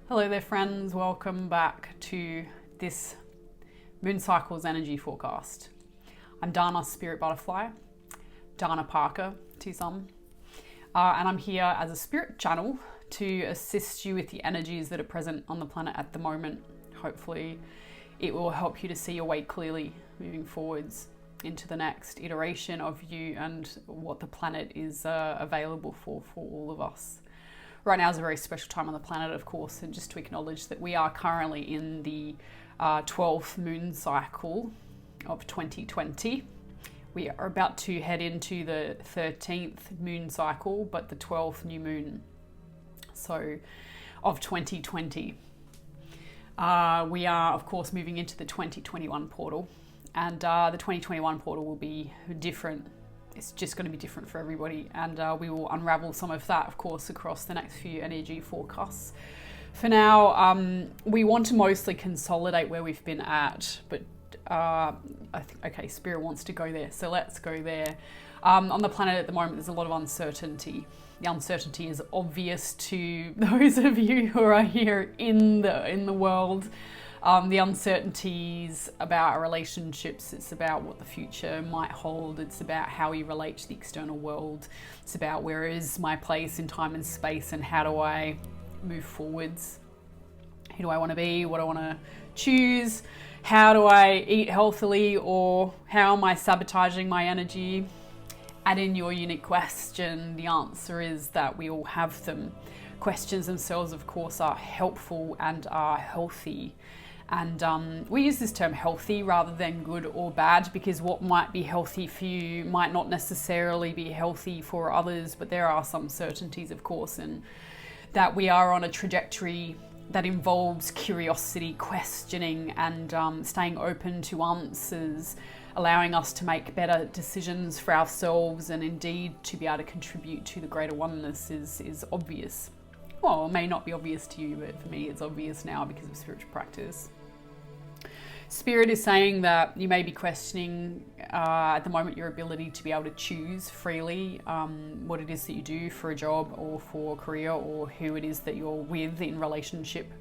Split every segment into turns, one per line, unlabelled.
Hello there friends, welcome back to this Moon Cycles energy forecast. I'm Dana Spirit Butterfly, Dana Parker to some, and I'm here as a spirit channel to assist you with the energies that are present on the planet at the moment. Hopefully it will help you to see your way clearly moving forwards into the next iteration of you and what the planet is available for all of us. Right now is a very special time on the planet, of course, and just to acknowledge that we are currently in the 12th moon cycle of 2020. We are about to head into the 13th moon cycle, but the 12th new moon, so of 2020. We are, of course, moving into the 2021 portal, and the 2021 portal will be different. It's just going to be different for everybody, and we will unravel some of that, of course, across the next few energy forecasts. For now, we want to mostly consolidate where we've been at, but I think, okay, Spirit wants to go there, so let's go there. On the planet at the moment, there's a lot of uncertainty. The uncertainty is obvious to those of you who are here in the world. The uncertainties about our relationships, it's about what the future might hold, it's about how we relate to the external world, it's about where is my place in time and space and how do I move forwards, who do I want to be, what do I want to choose, how do I eat healthily, or how am I sabotaging my energy? Add in your unique question. The answer is that we all have them. Questions themselves, of course, are helpful and are healthy. And we use this term healthy rather than good or bad, because what might be healthy for you might not necessarily be healthy for others, but there are some certainties, of course, and that we are on a trajectory that involves curiosity, questioning, and staying open to answers, allowing us to make better decisions for ourselves and indeed to be able to contribute to the greater oneness is obvious. Well, it may not be obvious to you, but for me it's obvious now because of spiritual practice. Spirit is saying that you may be questioning at the moment your ability to be able to choose freely what it is that you do for a job or for a career, or who it is that you're with in relationship.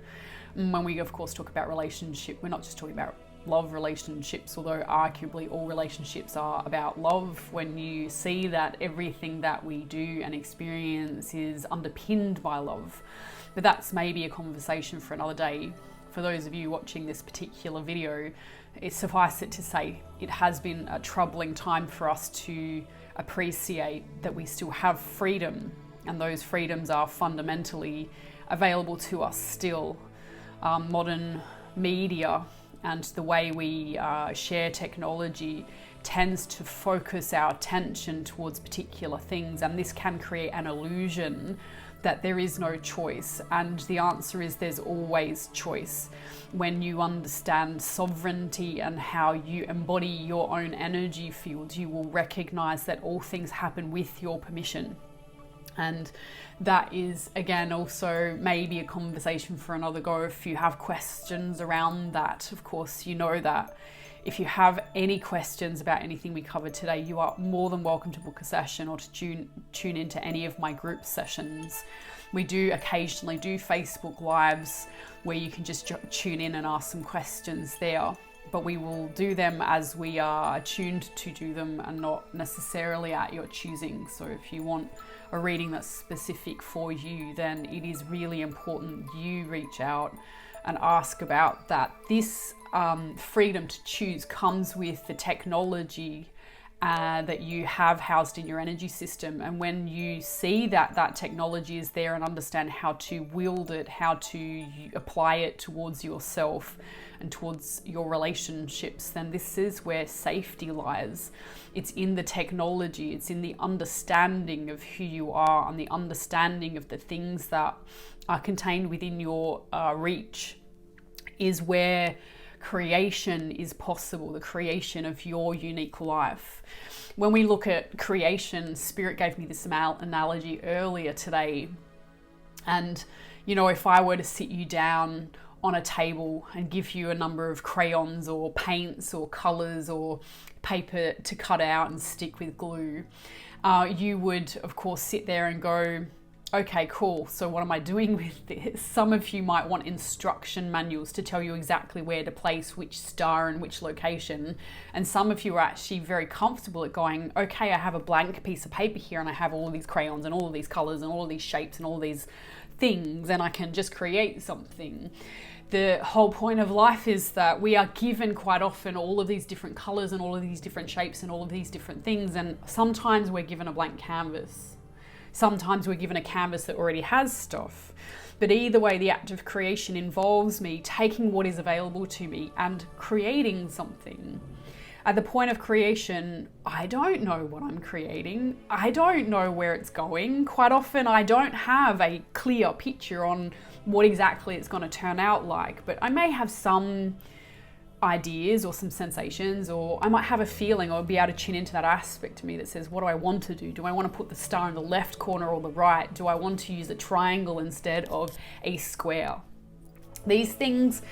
When we of course talk about relationship, we're not just talking about love relationships, although arguably all relationships are about love. When you see that everything that we do and experience is underpinned by love, but that's maybe a conversation for another day. For those of you watching this particular video, suffice it to say, it has been a troubling time for us to appreciate that we still have freedom, and those freedoms are fundamentally available to us still. Modern media and the way we share technology tends to focus our attention towards particular things, and this can create an illusion that there is no choice. And the answer is there's always choice. When you understand sovereignty and how you embody your own energy field, you will recognize that all things happen with your permission. And that is, again, also maybe a conversation for another go. If you have questions around that, of course, you know that. If you have any questions about anything we covered today, you are more than welcome to book a session or to tune into any of my group sessions. We do occasionally do Facebook Lives where you can just tune in and ask some questions there. But we will do them as we are attuned to do them and not necessarily at your choosing. So if you want a reading that's specific for you, then it is really important you reach out and ask about that. This freedom to choose comes with the technology that you have housed in your energy system. And when you see that technology is there and understand how to wield it, how to apply it towards yourself and towards your relationships, then this is where safety lies. It's in the technology, it's in the understanding of who you are and the understanding of the things that are contained within your reach is where creation is possible, the creation of your unique life. When we look at creation, Spirit gave me this analogy earlier today. And, you know, if I were to sit you down on a table and give you a number of crayons or paints or colors or paper to cut out and stick with glue, you would, of course, sit there and go, okay, cool, so what am I doing with this? Some of you might want instruction manuals to tell you exactly where to place which star and which location. And some of you are actually very comfortable at going, okay, I have a blank piece of paper here and I have all of these crayons and all of these colors and all of these shapes and all these things, and I can just create something. The whole point of life is that we are given quite often all of these different colors and all of these different shapes and all of these different things. And sometimes we're given a blank canvas. Sometimes we're given a canvas that already has stuff. But either way, the act of creation involves me taking what is available to me and creating something. At the point of creation, I don't know what I'm creating. I don't know where it's going. Quite often, I don't have a clear picture on what exactly it's going to turn out like, but I may have some ideas or some sensations, or I might have a feeling or be able to tune into that aspect to me that says, what do I want to do? Do I want to put the star in the left corner or the right? Do I want to use a triangle instead of a square? These things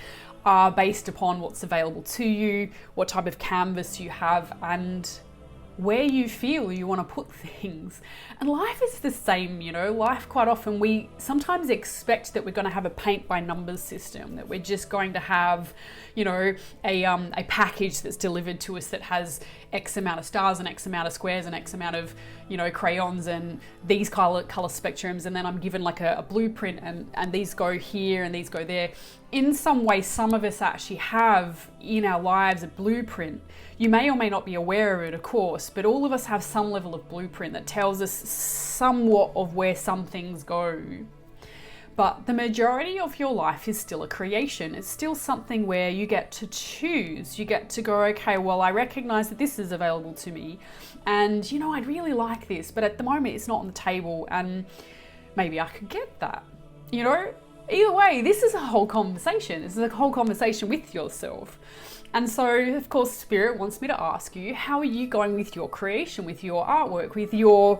are based upon what's available to you, what type of canvas you have, and where you feel you want to put things. And life is the same, you know. Life, quite often, we sometimes expect that we're going to have a paint by numbers system, that we're just going to have, you know, a package that's delivered to us that has X amount of stars and X amount of squares and X amount of, you know, crayons and these color spectrums, and then I'm given like a blueprint, and these go here and these go there. In some way, some of us actually have in our lives a blueprint. You may or may not be aware of it, of course, but all of us have some level of blueprint that tells us somewhat of where some things go. But the majority of your life is still a creation. It's still something where you get to choose. You get to go, okay, well, I recognize that this is available to me, and, you know, I'd really like this, but at the moment it's not on the table, and maybe I could get that, you know? Either way, this is a whole conversation. This is a whole conversation with yourself. And so, of course, Spirit wants me to ask you, how are you going with your creation, with your artwork, with your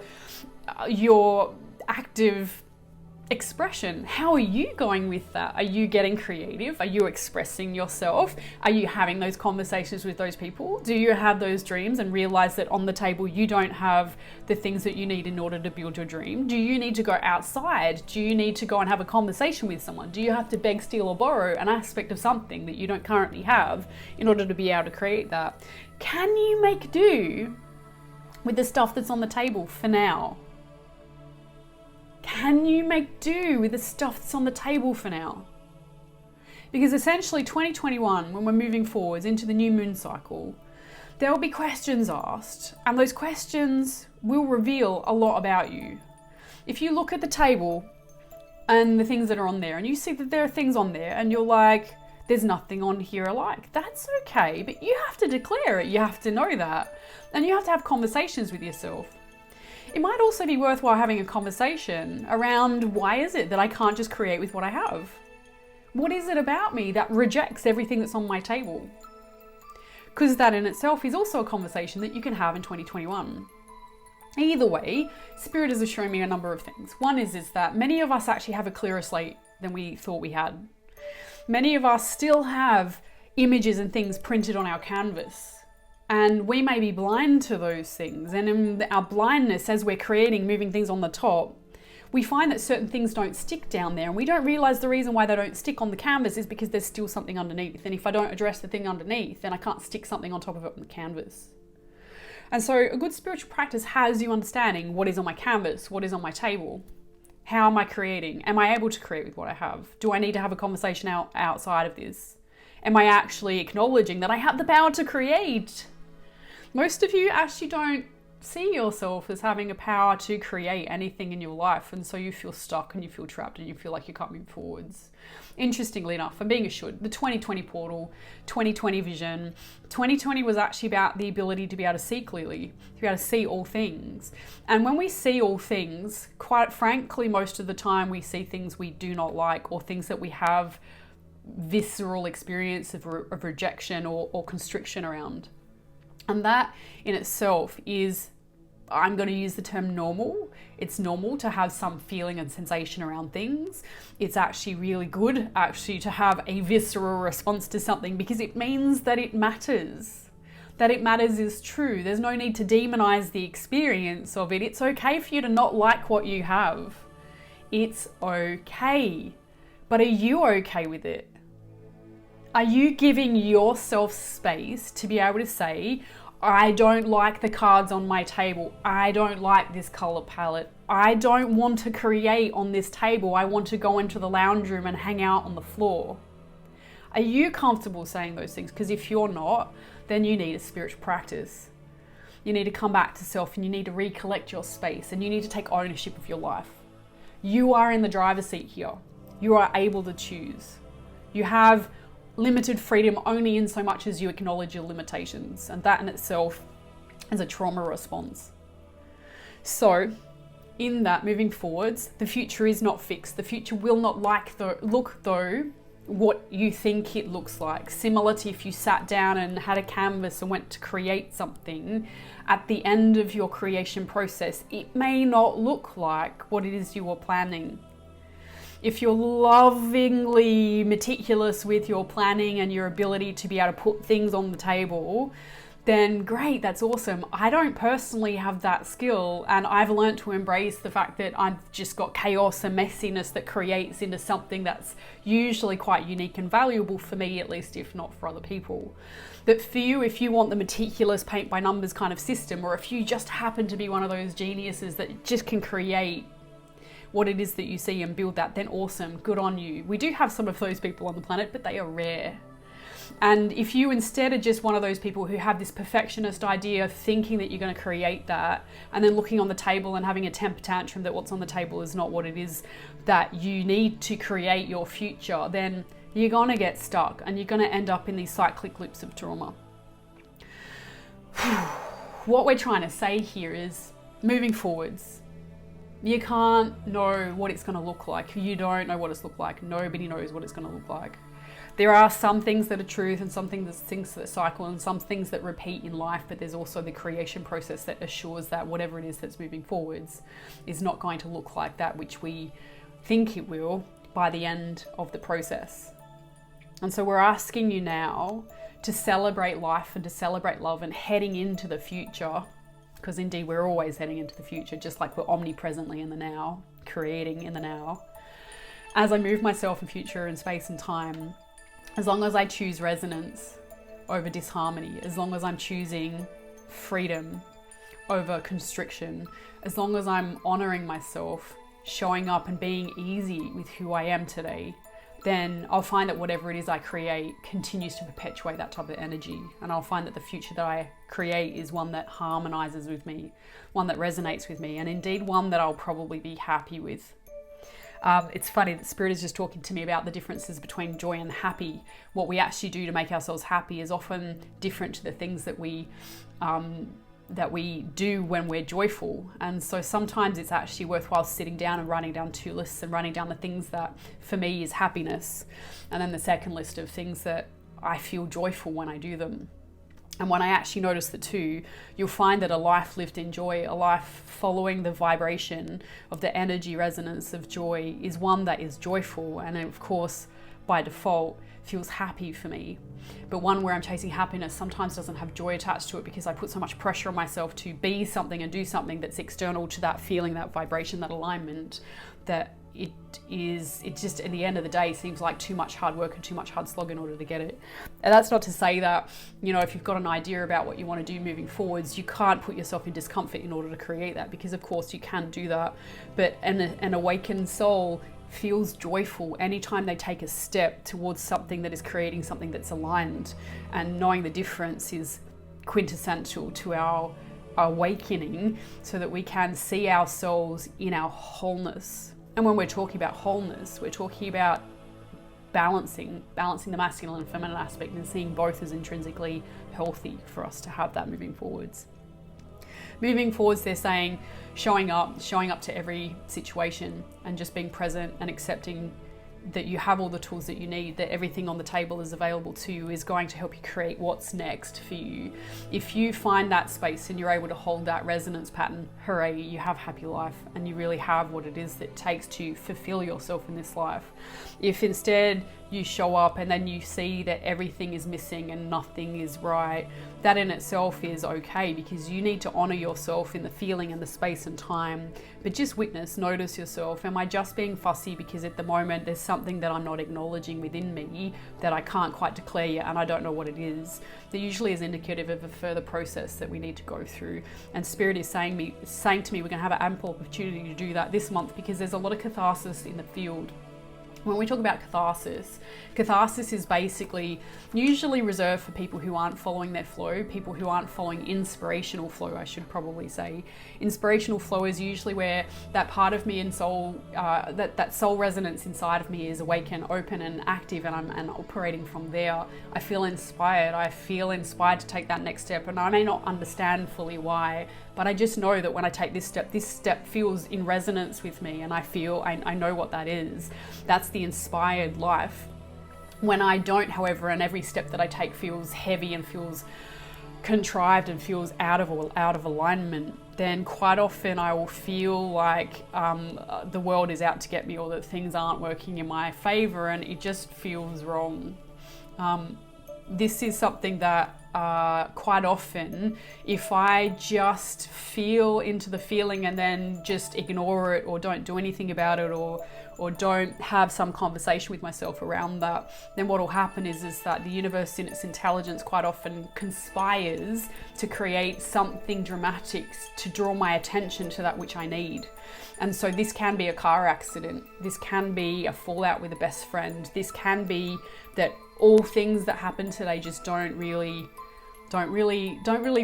active expression? How are you going with that? Are you getting creative? Are you expressing yourself? Are you having those conversations with those people? Do you have those dreams and realize that on the table you don't have the things that you need in order to build your dream? Do you need to go outside? Do you need to go and have a conversation with someone? Do you have to beg, steal, or borrow an aspect of something that you don't currently have in order to be able to create that? Can you make do with the stuff that's on the table for now? Can you make do with the stuff that's on the table for now? Because essentially 2021, when we're moving forwards into the new moon cycle, there will be questions asked, and those questions will reveal a lot about you. If you look at the table and the things that are on there, and you see that there are things on there, and you're like, there's nothing on here alike, that's okay, but you have to declare it, you have to know that, and you have to have conversations with yourself. It might also be worthwhile having a conversation around, why is it that I can't just create with what I have? What is it about me that rejects everything that's on my table? Because that in itself is also a conversation that you can have in 2021. Either way, Spirit is showing me a number of things. One is that many of us actually have a clearer slate than we thought we had. Many of us still have images and things printed on our canvas. And we may be blind to those things. And in our blindness, as we're creating, moving things on the top, we find that certain things don't stick down there. And we don't realize the reason why they don't stick on the canvas is because there's still something underneath. And if I don't address the thing underneath, then I can't stick something on top of it on the canvas. And so a good spiritual practice has you understanding what is on my canvas, what is on my table. How am I creating? Am I able to create with what I have? Do I need to have a conversation outside of this? Am I actually acknowledging that I have the power to create? Most of you actually don't see yourself as having a power to create anything in your life, and so you feel stuck and you feel trapped and you feel like you can't move forwards. Interestingly enough, I'm being assured, the 2020 portal, 2020 vision, 2020 was actually about the ability to be able to see clearly, to be able to see all things. And when we see all things, quite frankly, most of the time we see things we do not like, or things that we have visceral experience of rejection or constriction around. And that in itself is, I'm going to use the term normal. It's normal to have some feeling and sensation around things. It's actually really good actually to have a visceral response to something, because it means that it matters. That it matters is true. There's no need to demonize the experience of it. It's okay for you to not like what you have. It's okay. But are you okay with it? Are you giving yourself space to be able to say, I don't like the cards on my table. I don't like this color palette. I don't want to create on this table. I want to go into the lounge room and hang out on the floor. Are you comfortable saying those things? Because if you're not, then you need a spiritual practice. You need to come back to self and you need to recollect your space and you need to take ownership of your life. You are in the driver's seat here. You are able to choose. You have limited freedom only in so much as you acknowledge your limitations, and that in itself is a trauma response. So in that, moving forwards, the future is not fixed. The future will not look what you think it looks like. Similar to if you sat down and had a canvas and went to create something, at the end of your creation process, it may not look like what it is you were planning. If you're lovingly meticulous with your planning and your ability to be able to put things on the table, then great, that's awesome. I don't personally have that skill, and I've learned to embrace the fact that I've just got chaos and messiness that creates into something that's usually quite unique and valuable for me, at least, if not for other people. But for you, if you want the meticulous paint by numbers kind of system, or if you just happen to be one of those geniuses that just can create what it is that you see and build that, then awesome, good on you. We do have some of those people on the planet, but they are rare. And if you instead are just one of those people who have this perfectionist idea of thinking that you're going to create that, and then looking on the table and having a temper tantrum that what's on the table is not what it is that you need to create your future, then you're going to get stuck and you're going to end up in these cyclic loops of trauma. What we're trying to say here is, moving forwards, you can't know what it's going to look like. You don't know what it's look like. Nobody knows what it's going to look like. There are some things that are truth and some things that cycle and some things that repeat in life, but there's also the creation process that assures that whatever it is that's moving forwards is not going to look like that which we think it will by the end of the process. And so we're asking you now to celebrate life and to celebrate love and heading into the future, because indeed we're always heading into the future, just like we're omnipresently in the now, creating in the now. As I move myself in future and space and time, as long as I choose resonance over disharmony, as long as I'm choosing freedom over constriction, as long as I'm honoring myself, showing up and being easy with who I am today, then I'll find that whatever it is I create continues to perpetuate that type of energy. And I'll find that the future that I create is one that harmonizes with me, one that resonates with me, and indeed one that I'll probably be happy with. It's funny that Spirit is just talking to me about the differences between joy and happy. What we actually do to make ourselves happy is often different to the things that we do when we're joyful. And so sometimes it's actually worthwhile sitting down and writing down 2 lists and writing down the things that for me is happiness, and then the second list of things that I feel joyful when I do them. And when I actually notice the 2, you'll find that a life lived in joy, a life following the vibration of the energy resonance of joy, is one that is joyful and of course by default feels happy for me. But one where I'm chasing happiness sometimes doesn't have joy attached to it, because I put so much pressure on myself to be something and do something that's external to that feeling, that vibration, that alignment, that it just at the end of the day seems like too much hard work and too much hard slog in order to get it. And that's not to say that, if you've got an idea about what you want to do moving forwards, you can't put yourself in discomfort in order to create that, because of course you can do that. But an awakened soul feels joyful anytime they take a step towards something that is creating something that's aligned, and knowing the difference is quintessential to our awakening, so that we can see ourselves in our wholeness. And when we're talking about wholeness, we're talking about balancing the masculine and feminine aspect, and seeing both as intrinsically healthy for us to have that moving forwards. Moving forwards, they're saying showing up to every situation and just being present and accepting that you have all the tools that you need, that everything on the table is available to you, is going to help you create what's next for you. If you find that space and you're able to hold that resonance pattern, hooray, you have happy life and you really have what it is that it takes to fulfill yourself in this life. If instead you show up and then you see that everything is missing and nothing is right, that in itself is okay, because you need to honor yourself in the feeling and the space and time, but just witness, notice yourself. Am I just being fussy because at the moment there's something that I'm not acknowledging within me that I can't quite declare yet, and I don't know what it is? That usually is indicative of a further process that we need to go through. And Spirit is saying to me, we're gonna have an ample opportunity to do that this month, because there's a lot of catharsis in the field. When we talk about catharsis is basically usually reserved for people who aren't following their flow, people who aren't following inspirational flow, I should probably say. Inspirational flow is usually where that part of me and soul, that soul resonance inside of me is awake and open and active, and I'm operating from there. I feel inspired. I feel inspired to take that next step, and I may not understand fully why, but I just know that when I take this step feels in resonance with me, and I know what that is. That's the inspired life. When I don't, however, and every step that I take feels heavy and feels contrived and feels out of alignment, then quite often I will feel like the world is out to get me, or that things aren't working in my favor, and it just feels wrong. This is something that quite often, if I just feel into the feeling and then just ignore it, or don't do anything about it, or don't have some conversation with myself around that, then what will happen is that the universe in its intelligence quite often conspires to create something dramatic to draw my attention to that which I need. And so this can be a car accident, this can be a fallout with a best friend, this can be that all things that happen today just don't really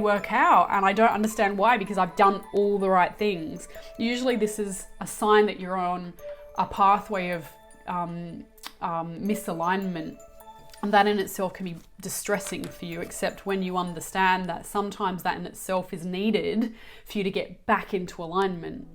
work out, and I don't understand why, because I've done all the right things. Usually this is a sign that you're on a pathway of misalignment, and that in itself can be distressing for you, except when you understand that sometimes that in itself is needed for you to get back into alignment.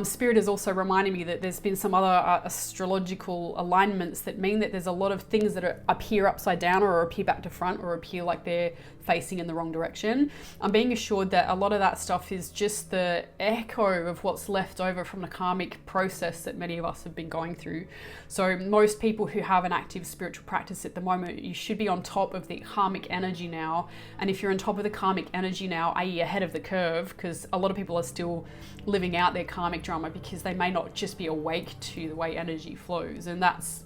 Spirit is also reminding me that there's been some other astrological alignments that mean that there's a lot of things that appear upside down, or appear back to front, or appear like they're facing in the wrong direction. I'm being assured that a lot of that stuff is just the echo of what's left over from the karmic process that many of us have been going through. So most people who have an active spiritual practice at the moment, you should be on top of the karmic energy now. And if you're on top of the karmic energy now, i.e. ahead of the curve, because a lot of people are still living out their karmic drama because they may not just be awake to the way energy flows. And that's,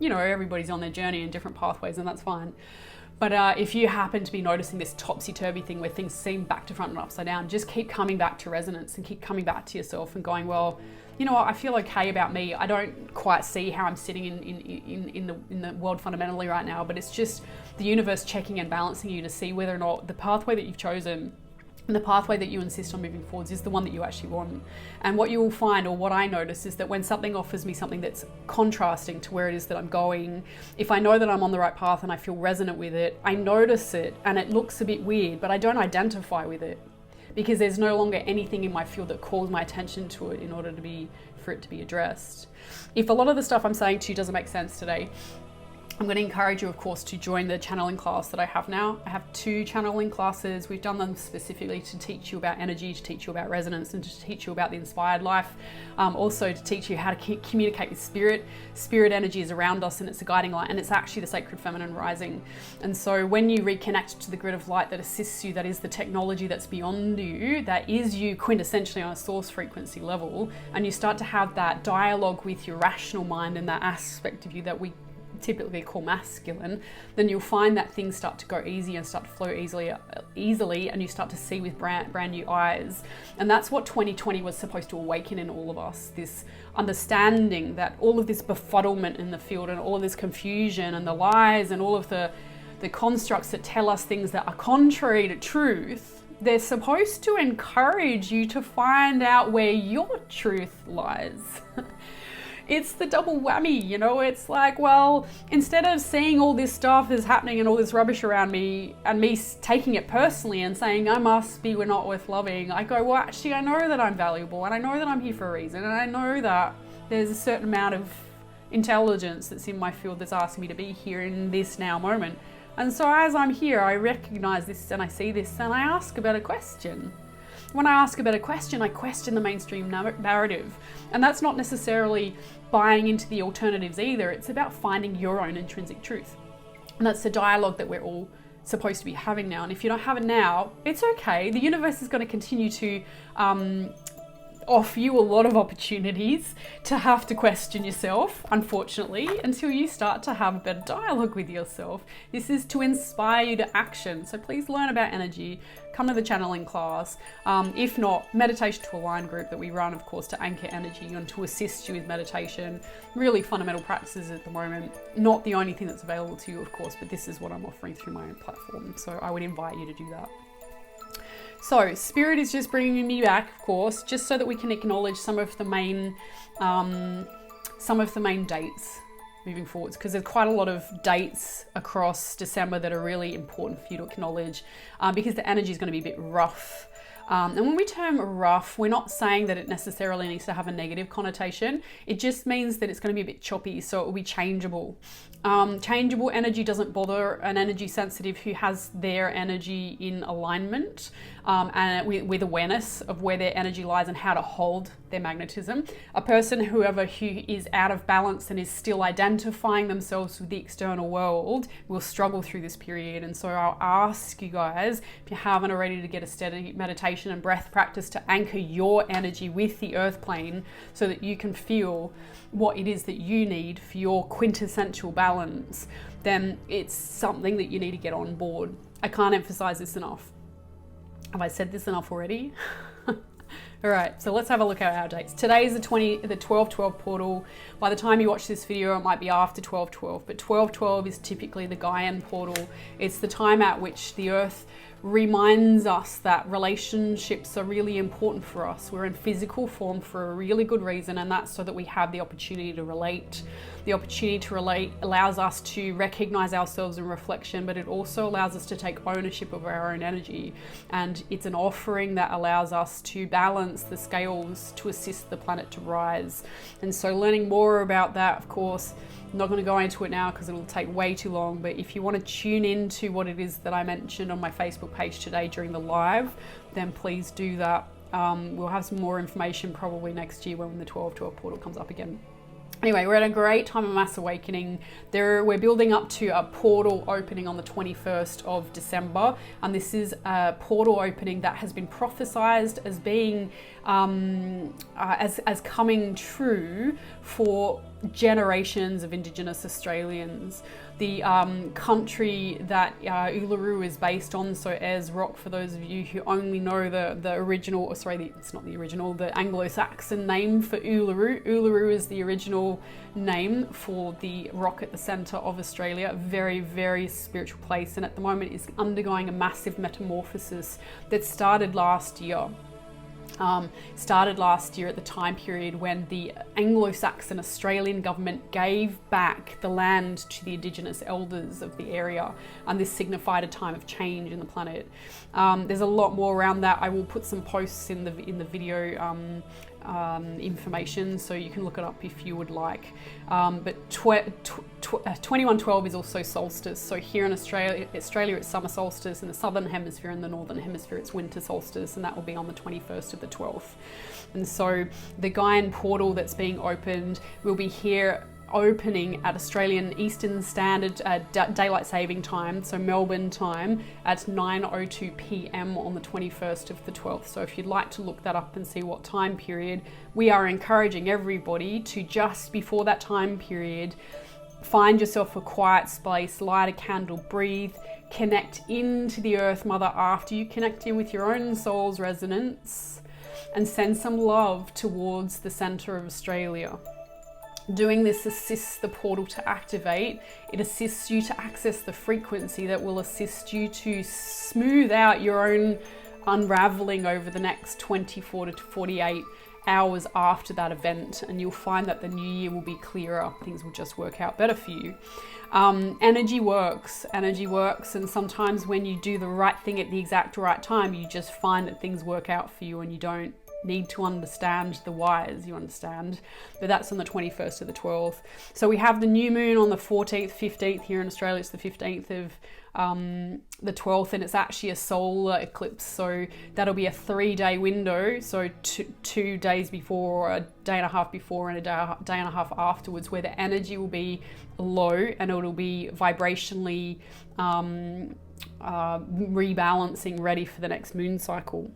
everybody's on their journey in different pathways, and that's fine. But if you happen to be noticing this topsy-turvy thing where things seem back to front and upside down, just keep coming back to resonance and keep coming back to yourself and going, well, you know what, I feel okay about me. I don't quite see how I'm sitting in the world fundamentally right now, but it's just the universe checking and balancing you to see whether or not the pathway that you've chosen and the pathway that you insist on moving forwards is the one that you actually want. And what you will find, or what I notice, is that when something offers me something that's contrasting to where it is that I'm going, if I know that I'm on the right path and I feel resonant with it, I notice it and it looks a bit weird, but I don't identify with it, because there's no longer anything in my field that calls my attention to it in order for it to be addressed. If a lot of the stuff I'm saying to you doesn't make sense today, I'm going to encourage you, of course, to join the channeling class that I have now. I have 2 channeling classes. We've done them specifically to teach you about energy, to teach you about resonance, and to teach you about the inspired life. Also to teach you how to communicate with spirit. Spirit energy is around us, and it's a guiding light, and it's actually the sacred feminine rising. And so when you reconnect to the grid of light that assists you, that is the technology that's beyond you, that is you quintessentially on a source frequency level, and you start to have that dialogue with your rational mind and that aspect of you that we typically call masculine, then you'll find that things start to go easy and start to flow easily, and you start to see with brand new eyes. And that's what 2020 was supposed to awaken in all of us, this understanding that all of this befuddlement in the field and all of this confusion and the lies and all of the constructs that tell us things that are contrary to truth, they're supposed to encourage you to find out where your truth lies. It's the double whammy, it's like, well, instead of seeing all this stuff is happening and all this rubbish around me and me taking it personally and saying, we're not worth loving, I go, well, actually, I know that I'm valuable, and I know that I'm here for a reason, and I know that there's a certain amount of intelligence that's in my field that's asking me to be here in this now moment. And so as I'm here, I recognize this and I see this and I ask a better question. When I ask a better question, I question the mainstream narrative. And that's not necessarily buying into the alternatives either. It's about finding your own intrinsic truth. And that's the dialogue that we're all supposed to be having now. And if you don't have it now, it's okay. The universe is going to continue to offer you a lot of opportunities to have to question yourself, unfortunately, until you start to have a better dialogue with yourself. This is to inspire you to action. So please learn about energy, come to the channeling class. If not, meditation to align group that we run, of course, to anchor energy and to assist you with meditation. Really fundamental practices at the moment. Not the only thing that's available to you, of course, but this is what I'm offering through my own platform. So I would invite you to do that. So Spirit is just bringing me back, of course, just so that we can acknowledge some of the main dates moving forwards, because there's quite a lot of dates across December that are really important for you to acknowledge, because the energy is going to be a bit rough. And when we term rough, we're not saying that it necessarily needs to have a negative connotation. It just means that it's going to be a bit choppy, so it will be changeable. Changeable energy doesn't bother an energy sensitive who has their energy in alignment and with awareness of where their energy lies and how to hold their magnetism. A person, who is out of balance and is still identifying themselves with the external world, will struggle through this period. And so I'll ask you guys, if you haven't already, to get a steady meditation and breath practice to anchor your energy with the earth plane so that you can feel what it is that you need for your quintessential balance. Then it's something that you need to get on board. I can't emphasize this enough. Have I said this enough already? All right, so let's have a look at our dates. Today is the 12/12 portal. By the time you watch this video, it might be after 12/12, but 12/12 is typically the Gaian portal. It's the time at which the earth reminds us that relationships are really important for us. We're in physical form for a really good reason, and that's so that we have the opportunity to relate. The opportunity to relate allows us to recognize ourselves in reflection, but it also allows us to take ownership of our own energy. And it's an offering that allows us to balance the scales to assist the planet to rise. And so learning more about that, of course, I'm not going to go into it now because it'll take way too long, but if you want to tune into what it is that I mentioned on my Facebook page today during the live, then please do that. We'll have some more information probably next year when the 12/12 portal comes up again. Anyway, we're at a great time of mass awakening. We're building up to a portal opening on the 21st of December, and this is a portal opening that has been prophesized as being as coming true for generations of Indigenous Australians. The country that Uluru is based on, so Ayers Rock, for those of you who only know the original, it's not the original, the Anglo-Saxon name for Uluru. Uluru is the original name for the rock at the centre of Australia. A very, very spiritual place, and at the moment is undergoing a massive metamorphosis that started last year. At the time period when the Anglo-Saxon Australian government gave back the land to the Indigenous elders of the area, and this signified a time of change in the planet. There's a lot more around that. I will put some posts in the video information, so you can look it up if you would like. But 21/12 is also solstice. So here in Australia it's summer solstice. In the southern hemisphere, in the northern hemisphere, it's winter solstice, and that will be on the 21st of the 12th. And so the Gaian portal that's being opened will be here, opening at Australian Eastern Standard Daylight Saving Time, so Melbourne time, at 9:02 p.m. on the 21st of the 12th. So if you'd like to look that up and see what time period, we are encouraging everybody to, just before that time period, find yourself a quiet space, light a candle, breathe, connect into the Earth Mother after you connect in with your own soul's resonance, and send some love towards the centre of Australia. Doing this assists the portal to activate. It assists you to access the frequency that will assist you to smooth out your own unraveling over the next 24 to 48 hours after that event, and you'll find that the new year will be clearer. Things will just work out better for you. Energy works, and sometimes when you do the right thing at the exact right time, you just find that things work out for you, and you don't need to understand the whys, you understand. But that's on the 21st of the 12th. So we have the new moon on the 14th, 15th. Here in Australia it's the 15th of the 12th, and it's actually a solar eclipse, so that'll be a 3-day window, so two days before, or a day and a half before and a day and a half afterwards, where the energy will be low and it'll be vibrationally rebalancing, ready for the next moon cycle.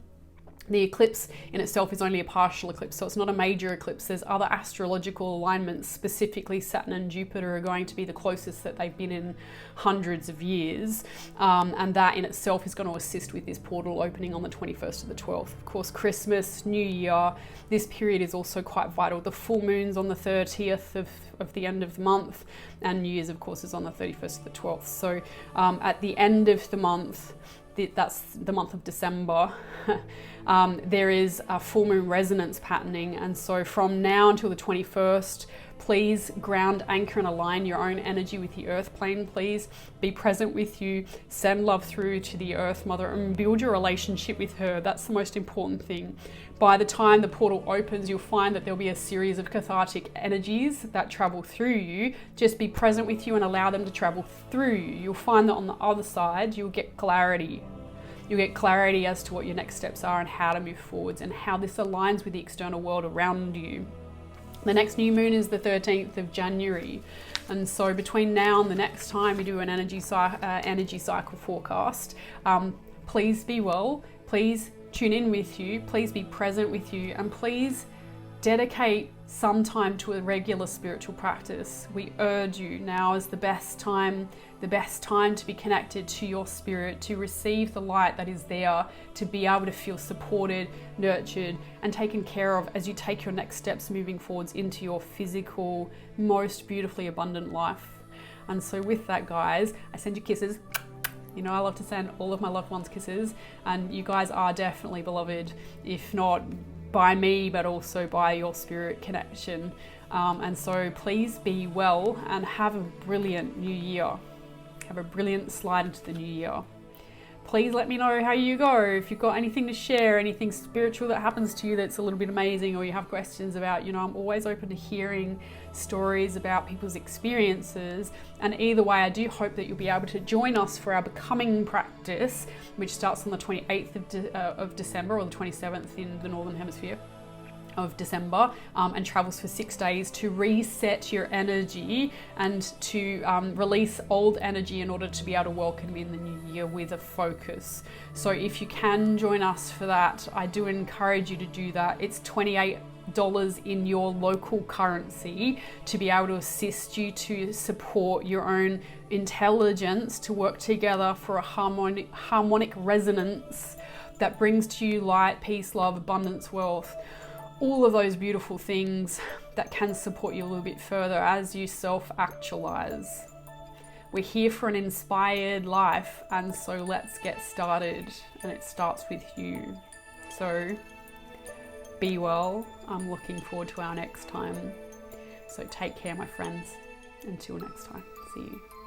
The eclipse in itself is only a partial eclipse, so it's not a major eclipse. There's other astrological alignments, specifically Saturn and Jupiter are going to be the closest that they've been in hundreds of years. And that in itself is going to assist with this portal opening on the 21st to the 12th. Of course, Christmas, New Year, this period is also quite vital. The full moon's on the 30th of the end of the month, and New Year's, of course, is on the 31st to the 12th. So at the end of the month, that's the month of December, there is a full moon resonance patterning, and so from now until the 21st, please ground, anchor and align your own energy with the earth plane. Please be present with you, send love through to the earth mother and build your relationship with her. That's the most important thing. By the time the portal opens, you'll find that there'll be a series of cathartic energies that travel through you. Just be present with you and allow them to travel through you. You'll find that on the other side, you'll get clarity. You'll get clarity as to what your next steps are and how to move forwards and how this aligns with the external world around you. The next new moon is the 13th of January. And so between now and the next time we do an energy cycle forecast, please be well, please tune in with you, please be present with you, and please dedicate some time to a regular spiritual practice. We urge you, now is the best time to be connected to your spirit, to receive the light that is there, to be able to feel supported, nurtured, and taken care of as you take your next steps moving forwards into your physical, most beautifully abundant life. And so with that, guys, I send you kisses. You know, I love to send all of my loved ones kisses, and you guys are definitely beloved, if not by me, but also by your spirit connection. And so please be well and have a brilliant new year. Have a brilliant slide into the new year. Please let me know how you go. If you've got anything to share, anything spiritual that happens to you that's a little bit amazing, or you have questions about, you know, I'm always open to hearing stories about people's experiences. And either way, I do hope that you'll be able to join us for our Becoming practice, which starts on the 28th of December, or the 27th in the Northern Hemisphere of December, and travels for 6 days to reset your energy and to release old energy in order to be able to welcome in the new year with a focus. So if you can join us for that, I do encourage you to do that. It's $28 in your local currency to be able to assist you to support your own intelligence to work together for a harmonic resonance that brings to you light, peace, love, abundance, wealth, all of those beautiful things that can support you a little bit further as you self-actualize. We're here for an inspired life, and so let's get started, and it starts with you. So be well. I'm looking forward to our next time. So take care, my friends. Until next time. See you.